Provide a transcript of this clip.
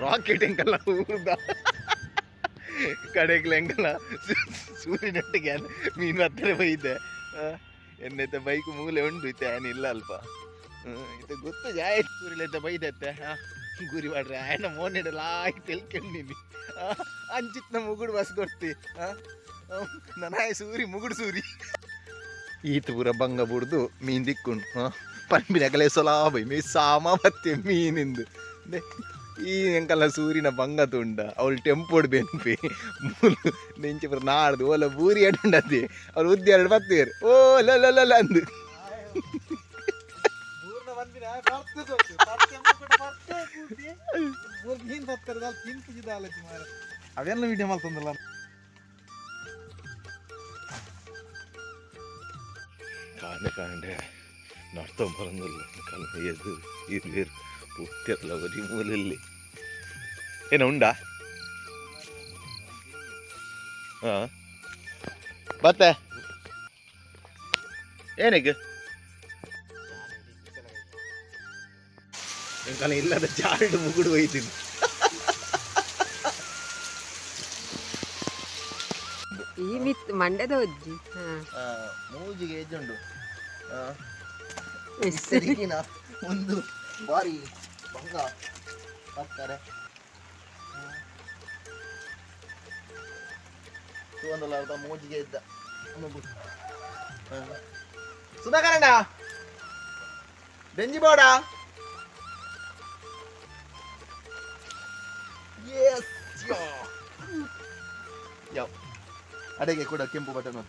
rocket ಹೆಂಗಲ್ಲ ಊರ್ದ ಕಡೆಗೆ ಹೆಂಗಲ್ಲ ಸೂರ್ಯನೊಟ್ಟಿಗೆ ಮೀನು ಹತ್ತಿರ ಬೈದೆ ಎನ್ನೈತೆ ಬೈಕ್ ಮೂಲೆ ಉಂಡು ಇತ್ತೆ ಏನಿಲ್ಲ ಅಲ್ಪ ಇದು ಗೊತ್ತು ಜಾಯ್ ಸೂರ್ಯಲೈತೆ ಬೈದತ್ತೆ ಗುರಿ ಮಾಡ್ರೆ ಆಯ್ನ ಮೋನೆಡಲ್ಲ ಆಯ್ತು ತಿಳ್ಕೊಂಡಿನಿ ಅಂಚಿತ್ನ ಮುಗುಡು ಬಸ್ ಕೊಡ್ತಿ ನನಾಯ ಸೂರಿ ಮುಗುಡು ಸೂರಿ ಈತ ಪೂರ ಬಂಗ ಬುಡ್ದು ಮೀನ್ ದಿಕ್ಕುಂಡು ಪನ್ಪಿನ ಕಲೆ ಸೊಲಾಬೈ ಮೀ ಸಾಮ ಬತ್ತೆ ಮೀನಿಂದು ಈ ಎಂಕಲ್ಲ ಸೂರಿನ ಬಂಗ ತುಂಡ ಅವಳು ಟೆಂಪೋಡ್ ಬೆನ್ಪಿ ಮೂಲು ನೆಂಚಿ ಪುರ ನಾಡ್ದು ಓಲ ಬೂರಿ ಎಡುಂಡತಿ ಅವ್ರು ಉದ್ದಿ ಎರಡು ಬತ್ತೀರು ಓ ಲಲ್ಲ ಅಂದು ಅವೆಲ್ಲ ವಿಡಿಯೋ ಮಾಡ್ತಂದಲ್ಲ ಕಾಂಡೆ ನಡ್ತಾ ಬರಂಗಿಲ್ಲ ಕಲ್ಲ ಎದು ಇರ್ಲಿರ್ ಪೂರ್ತಿಯಲ್ಲ ಬರೀ ಮೂಲಲ್ಲಿ ಏನೋ ಉಂಡಾ ಹಾಂ ಮತ್ತೆ ಏನಕ್ಕೆ ಎಂಕಲ್ಲ ಇಲ್ಲದ ಚಾಲ್ಡ್ ಮುಗುಡು ಹೋಯ್ತೀನಿ ಈ ಮಿತ್ ಮಂಡ್ಯದ ಒಜ್ಜಿ ಮೂಜಿಗೆ ಎಜ್ಜುಂಡು ಒಂದು ಬಾರಿ ಬಂಗ ಹಾಕ್ತಾರೆ ಸುಗಂಧಲ ಮೂಜಿಗೆ ಇದ್ದ ಸುಧಾಕರಣ್ಣ ಬೆಂಜಿ ಬೋಡ ಯಾವ ಅಡೆಗೆ ಕೂಡ ಕೆಂಪು ಬಟನ್